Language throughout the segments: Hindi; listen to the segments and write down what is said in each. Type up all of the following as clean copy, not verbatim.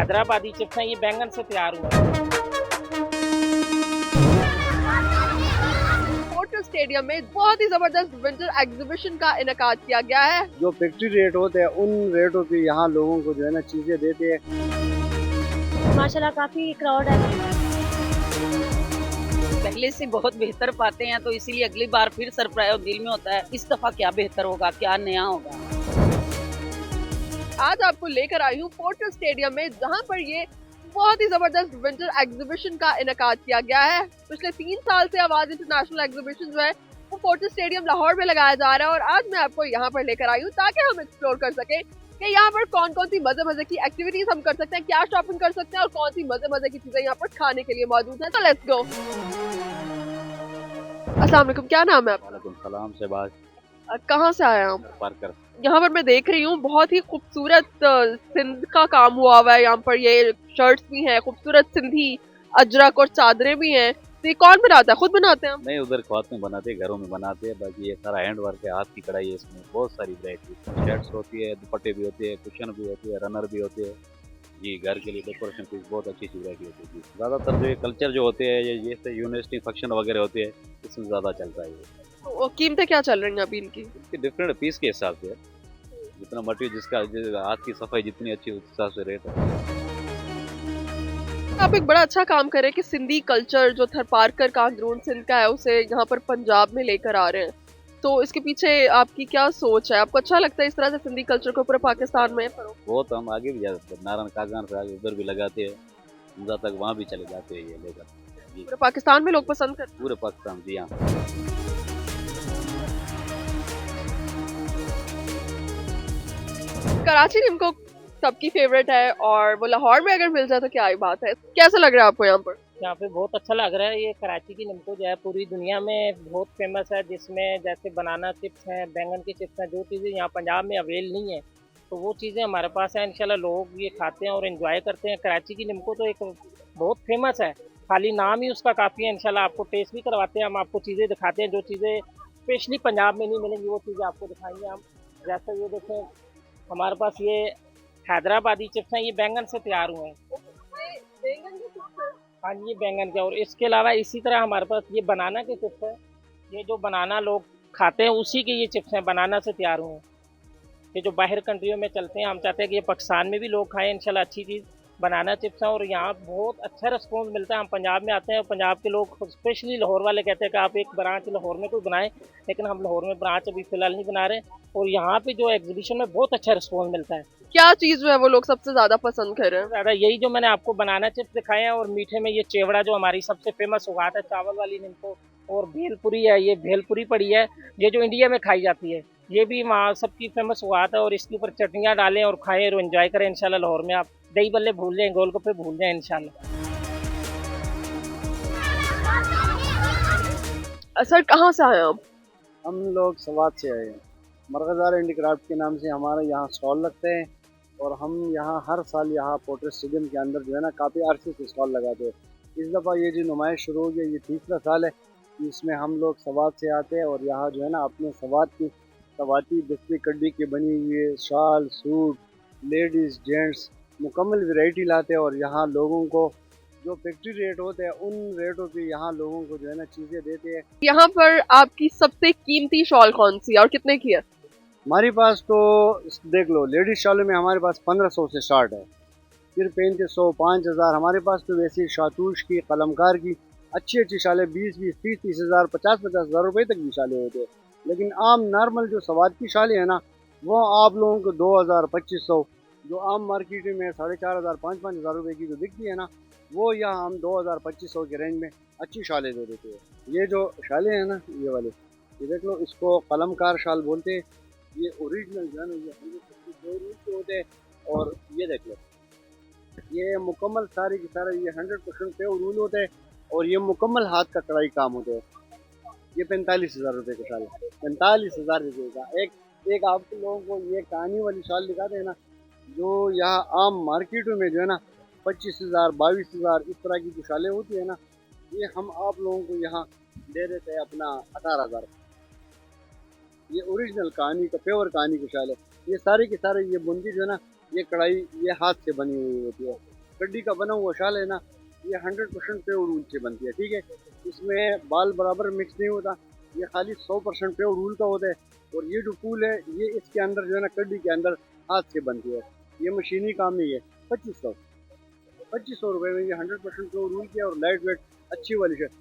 हैदराबादी चिप्स हैं, ये बैंगन से तैयार हुए हैं। पोर्टल स्टेडियम में बहुत ही जबरदस्त विंटर एग्जीबिशन का इनेकाद किया गया है। जो फैक्ट्री रेट होते हैं उन रेटों पे यहाँ लोगों को जो है ना चीजें देते हैं। माशाल्लाह काफी क्राउड है। पहले से बहुत बेहतर पाते हैं तो इसीलिए अगली बार फिर सरप्राइज दिल में होता है, इस दफा क्या बेहतर होगा, क्या नया होगा। आज आपको लेकर आई हूँ पोर्टल स्टेडियम में, जहाँ पर ये बहुत ही जबरदस्त विंटर एग्जीबिशन का इनेकाद किया गया है। पिछले 3 साल से आवाज इंटरनेशनल एग्जीबिशन जो है वो पोर्टल स्टेडियम लाहौर में लगाया जा रहा है, और आज मैं आपको यहाँ पर लेकर आई हूँ ताकि हम एक्सप्लोर कर सके कि यहाँ पर कौन कौन सी मजे मजे की एक्टिविटीज हम कर सकते हैं, क्या शॉपिंग कर सकते हैं और कौन सी मजे मजे की चीजें यहाँ पर खाने के लिए मौजूद है। तो लेट्स गो। अस्सलाम वालेकुम, क्या नाम है आपका? वालेकुम सलाम शहबाज कहाँ से आए हैं आप? पारकर। यहाँ पर मैं देख रही हूँ बहुत ही खूबसूरत सिंध का काम हुआ हुआ है। यहाँ पर ये शर्ट्स भी हैं, खूबसूरत सिंधी अजरक और चादरें भी हैं। तो ये कौन बनाता है, खुद बनाते हैं आप? नहीं, उधर ख्वात बनाते हैं, घरों में बनाते हैं। बाकी ये सारा हैंड वर्क है, हाथ की कढ़ाई है। इसमें बहुत सारी वैरायटी शर्ट्स होती है, दुपट्टे भी होते हैं, कुशन भी होती है, रनर भी होते हैं जी। घर के लिए डेकोरेशन पीस बहुत अच्छी अच्छी वैरायटी होती है जी। ज़्यादातर जो ये कल्चर जो होते हैं, ये जैसे यूनिवर्सिटी फंक्शन वगैरह होते हैं, इसमें ज़्यादा चलता है ये। तो कीमतें क्या चल रही हैं अभी इनकी? डिफरेंट पीस के हिसाब से है, जितना मटेरियल जिसका हाथ की सफाई जितनी अच्छी उस हिसाब से रेट है। आप एक बड़ा अच्छा काम कर रहे हैं कि सिंधी कल्चर जो थरपारकर का अंदरून सिंध का है उसे यहाँ पर पंजाब में लेकर आ रहे हैं। तो इसके पीछे आपकी क्या सोच है? आपको अच्छा लगता है इस तरह से सिंधी कल्चर को पूरे पाकिस्तान में फरोग? बहुत हम आगे भी जाते हैं, नारायण कागान से आगे उधर भी लगाते हैं, हमजा तक वहाँ भी चले जाते हैं ये लेकर जी। पूरे पाकिस्तान में लोग पसंद करते हैं? पूरे पाकिस्तान जी हाँ। कराची निमको सबकी फेवरेट है और वो लाहौर में अगर मिल जाए तो क्या ही बात है। कैसा लग रहा है आपको यहाँ पर? यहाँ पे बहुत अच्छा लग रहा है। ये कराची की निम्को जो है पूरी दुनिया में बहुत फेमस है, जिसमें जैसे बनाना चिप्स हैं, बैंगन के चिप्स हैं, जो चीज़ें यहाँ पंजाब में अवेल नहीं है तो वो चीज़ें हमारे पास हैं। इंशाल्लाह लोग ये खाते हैं और एंजॉय करते हैं। कराची की निम्को तो एक बहुत फेमस है, खाली नाम ही उसका काफ़ी है। इंशाल्लाह आपको टेस्ट भी करवाते हैं, हम आपको चीज़ें दिखाते हैं जो चीज़ें स्पेशली पंजाब में नहीं मिलेंगी, वो चीज़ें आपको दिखाएंगे हम। जैसे ये देखें, हमारे पास ये हैदराबादी चिप्स हैं, ये बैंगन से तैयार हुए हैं। हाँ जी, ये बैंगन के। और इसके अलावा इसी तरह हमारे पास ये बनाना के चिप्स हैं। ये जो बनाना लोग खाते हैं उसी के ये चिप्स हैं, बनाना से तैयार हुए हैं। ये जो बाहर कंट्रियों में चलते हैं, हम चाहते हैं कि ये पाकिस्तान में भी लोग खाएं। इंशाल्लाह अच्छी चीज़ बनाना चिप्स हैं और यहाँ बहुत अच्छा रिस्पॉन्स मिलता है। हम पंजाब में आते हैं और पंजाब के लोग स्पेशली लाहौर वाले कहते हैं कि आप एक ब्रांच लाहौर में कोई बनाएं, लेकिन हम लाहौर में ब्रांच अभी फ़िलहाल नहीं बना रहे। और यहाँ पे जो एग्जीबिशन में बहुत अच्छा रिस्पॉन्स मिलता है। क्या चीज जो है वो लोग सबसे ज्यादा पसंद कर रहे हैं? ज़्यादा यही जो मैंने आपको बनाना चिप्स दिखाए हैं, और मीठे में ये चेवड़ा जो हमारी सबसे फेमस सौगात है, चावल वाली निम्को। और भेलपुरी है, ये भेलपुरी पड़ी है, ये जो इंडिया में खाई जाती है, ये भी वहाँ सबकी फेमस सौगात है। और इसके ऊपर चटनियाँ डालें और खाएं और एंजॉय करें। इंशाल्लाह लाहौर में आप दही बल्ले भूल जाएं, गोलगप्पे भूल जाएं इंशाल्लाह। सर कहाँ से आए आप? हम लोग सवात से आए हैं। मरगज़ार हैंडीक्राफ्ट के नाम से हमारे यहाँ स्टॉल लगते हैं और हम यहाँ हर साल यहाँ पोर्टल स्टेडियम के अंदर जो है ना काफ़ी अरसे से स्टॉल लगाते हैं। इस दफ़ा ये जो नुमाइश शुरू हो गई, ये तीसरा साल है। इसमें हम लोग सवात से आते हैं और यहाँ जो है ना अपने सवात की सवाती दस्ती कड्डी की बनी हुई शाल, सूट, लेडीज़, जेंट्स मुकम्मल वैरायटी लाते हैं और यहाँ लोगों को जो फैक्ट्री रेट होते हैं उन रेटों पे यहाँ लोगों को जो है ना चीज़ें देते हैं। यहाँ पर आपकी सबसे कीमती शॉल कौन सी है और कितने की है? हमारे पास तो देख लो, लेडीज शॉल में हमारे पास 1500 से स्टार्ट है, फिर 3500, 5000। हमारे पास तो वैसे शातूश की, कलमकार की अच्छी अच्छी शालें 20-20, 30-30 हज़ार, 50-50 हज़ार रुपये तक की शालें होते हैं। लेकिन आम नॉर्मल जो सवाद की शालें हैं ना, वो आप लोगों को 2000, 2500, जो आम मार्केट में 4500, 5-5 हज़ार रुपये की जो बिकती है ना, वो यहाँ हम 2000, 2500 के रेंज में अच्छी शालें दे देते हैं। ये जो शालें हैं ना, ये वाले, ये देख लो, इसको कलमकार शाल बोलते हैं। ये ओरिजिनल जो है ना, ये 100% के होते हैं। और ये देख लो, ये मुकम्मल सारे की सारे ये 100% प्योर ऊल होते हैं और ये मुकम्मल हाथ का कढ़ाई काम होते हैं। ये 45 हज़ार रुपये का शाल है, 45 हज़ार रुपये का। एक आप लोगों को ये कहानी वाली शाल दिखाते हैं ना, जो यहाँ आम मार्केटों में जो है ना 25 हज़ार, 22 हज़ार इस तरह की जो शालें होती है ना, ये हम आप लोगों को यहाँ दे देते हैं अपना 18 हज़ार। ये ओरिजिनल कहानी का प्योर कहानी की शाल है। ये सारे के सारे ये बुंदी जो है ना, ये कढ़ाई ये हाथ से बनी हुई होती है। कड्डी का बना हुआ शाल है ना, ये 100% प्योर ऊल से बनती है, ठीक है। इसमें बाल बराबर मिक्स नहीं होता, ये खाली 100% प्योर ऊल का होता है। और ये जो फूल है ये इसके अंदर जो है ना कड्डी के अंदर हाथ से बनती है, ये मशीनी काम नहीं है। 2500 रुपये में ये 100% प्योर ऊल की है और लाइट वेट अच्छी वाली शर्ट।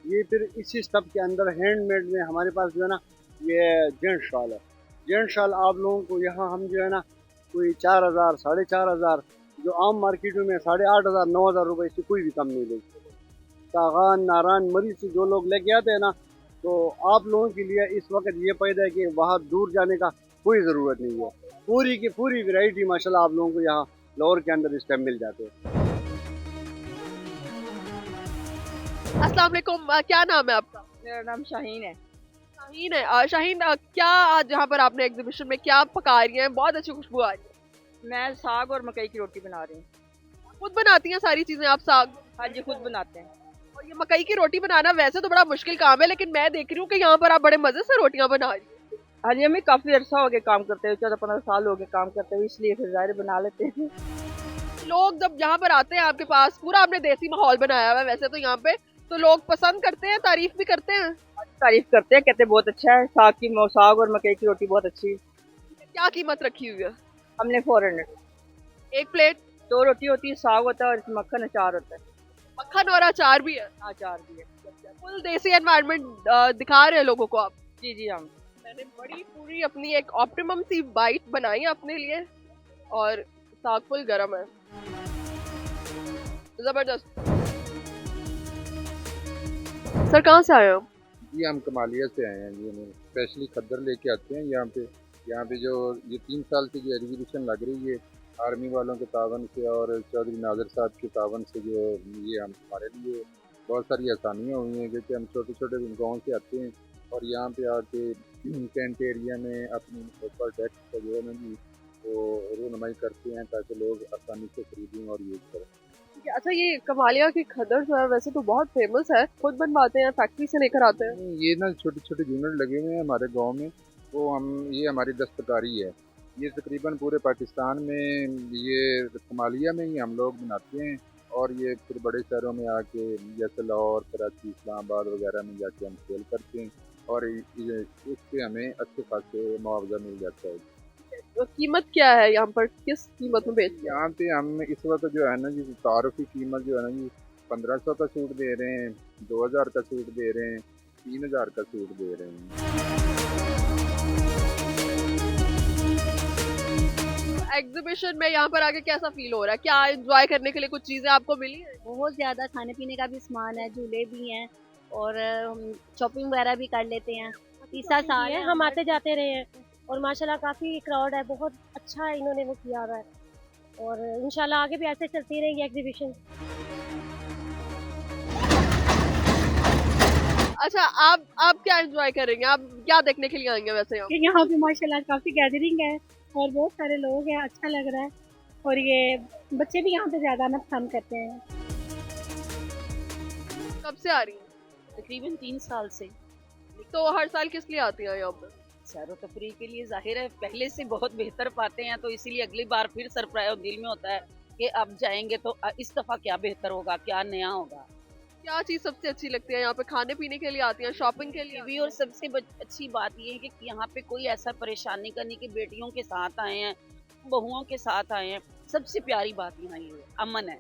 ये फिर इसी स्टफ के अंदर हैंडमेड में हमारे पास जो है ना ये जेंट शाल है। जेंट शाल आप लोगों को यहाँ हम जो है ना कोई 4000 4500, जो आम मार्केटों में 8500 9000 रुपये से कोई भी कम नहीं लेगी। सागान नारायण मरीज से जो लोग लेके आते हैं ना, तो आप लोगों के लिए इस वक्त ये पैदा है कि वहाँ दूर जाने का कोई ज़रूरत नहीं है। पूरी की पूरी वैरायटी माशाल्लाह आप लोगों को यहाँ लाहौर के अंदर इस टाइम मिल जाते हैं। अस्सलाम वालेकुम, क्या नाम है आपका? मेरा नाम शाहीन है। शाहीन है। शाहीन, क्या आज यहाँ पर आपने एग्जीबिशन में क्या पका रही हैं? बहुत अच्छी खुशबू आ रही है। मैं साग और मकई की रोटी बना रही हूँ। खुद बनाती हैं सारी चीजें आप साग? हाँ जी, खुद बनाते हैं। और ये मकई की रोटी बनाना वैसे तो बड़ा मुश्किल काम है, लेकिन मैं देख रही हूँ कि यहाँ पर आप बड़े मजे से रोटियां बना रही हैं। हाँ जी, हमें काफी अरसा हो गया काम करते हुए, 14-15 साल हो गए काम करते हुए, इसलिए फिर जाहिर बना लेते हैं। लोग जब यहाँ पर आते हैं आपके पास, पूरा आपने देसी माहौल बनाया हुआ है वैसे तो यहाँ पे, तो लोग पसंद करते हैं, तारीफ भी करते हैं। तारीफ करते हैं, कहते हैं बहुत अच्छा है, साग और मकई की रोटी बहुत अच्छी है। क्या कीमत रखी हुई है? हमने 400। एक प्लेट 2 रोटी होती है, साग होता है और इसमें मक्खन अचार होता है। मक्खन और अचार भी है? अचार भी है। फुल देसी एनवायरनमेंट दिखा रहे हैं लोगों को आप। जी जी, हम मैंने बड़ी पूरी अपनी एक ऑप्टिमम सी बाइट बनाई है अपने लिए, और साग फुल गरम है, जबरदस्त। सर कहाँ से आए हो? जी हम कमालिया से आए हैं जी। हमें स्पेशली खद्दर लेके आते हैं यहाँ पे। यहाँ पे जो ये 3 साल से जो एग्जीबिशन लग रही है आर्मी वालों के तावन से और चौधरी नाजर साहब के तावन से, जो ये हम हमारे लिए बहुत सारी आसानियाँ हुई हैं, क्योंकि हम छोटे छोटे गाँव से आते हैं और यहाँ पे आके टेंट एरिया में अपनी प्रोडक्ट का जो है ना जी वो रूनुमाई करते हैं ताकि लोग आसानी से खरीदें और यूज़ करें। अच्छा, ये कमालिया की खद्दर जो है वैसे तो बहुत फेमस है, खुद बनवाते हैं, फैक्ट्री से लेकर आते हैं? ये ना छोटे छोटे यूनिट लगे हुए हैं हमारे गांव में, वो ये हमारी दस्तकारी है। ये तकरीबन पूरे पाकिस्तान में ये कमालिया में ही हम लोग बनाते हैं और ये फिर बड़े शहरों में आके जैसे लाहौर, कराची, इस्लामाबाद वगैरह में जाके हम सेल करते हैं और उससे हमें अच्छे खासे मुआवजा मिल जाता है। तो कीमत क्या है यहाँ पर, किस कीमत में बेचते हैं? यहाँ पे हम इस वक्त जो है ना जी तारुफी कीमत जो है ना जी 1500 का सूट दे रहे हैं, 2000 का सूट दे रहे हैं, 3000 का सूट दे रहे हैं। एग्जीबिशन में यहाँ पर आके कैसा फील हो रहा है? क्या एंजॉय करने के लिए कुछ चीजें आपको मिली है? बहुत ज़्यादा खाने पीने का भी सामान है, झूले भी हैं और हम शॉपिंग वगैरह भी कर लेते हैं। तीसरा साल है हम आते जाते रहे हैं और माशाल्लाह काफ़ी क्राउड है, बहुत अच्छा इन्होंने वो किया हुआ है और इंशाल्लाह आगे भी ऐसे चलती रहेगी एग्जीबिशन। अच्छा, आप क्या एंजॉय करेंगे? आप क्या देखने के लिए आएंगे वैसे यहाँ? यहाँ पे माशाल्लाह काफ़ी गैदरिंग है और बहुत सारे लोग हैं, अच्छा लग रहा है और ये बच्चे भी यहाँ पे ज़्यादा आना पसंद करते हैं। कब से आ रही हैं? तकरीबन 3 साल से। तो हर साल किस लिए आती हैं यहाँ पर? सैर व तफरीह के लिए, जाहिर है पहले से बहुत बेहतर पाते हैं तो इसीलिए अगली बार फिर सरप्राइज दिल में होता है कि अब जाएंगे तो इस दफ़ा क्या बेहतर होगा, क्या नया होगा। क्या चीज़ सबसे अच्छी लगती है यहाँ पे? खाने पीने के लिए आती हैं, शॉपिंग के लिए? भी और सबसे अच्छी बात ये है कि यहाँ पे कोई ऐसा परेशानी का नहीं कि बेटियों के साथ आए हैं, बहुओं के साथ आए हैं। सबसे प्यारी बात यहाँ ये है, अमन है।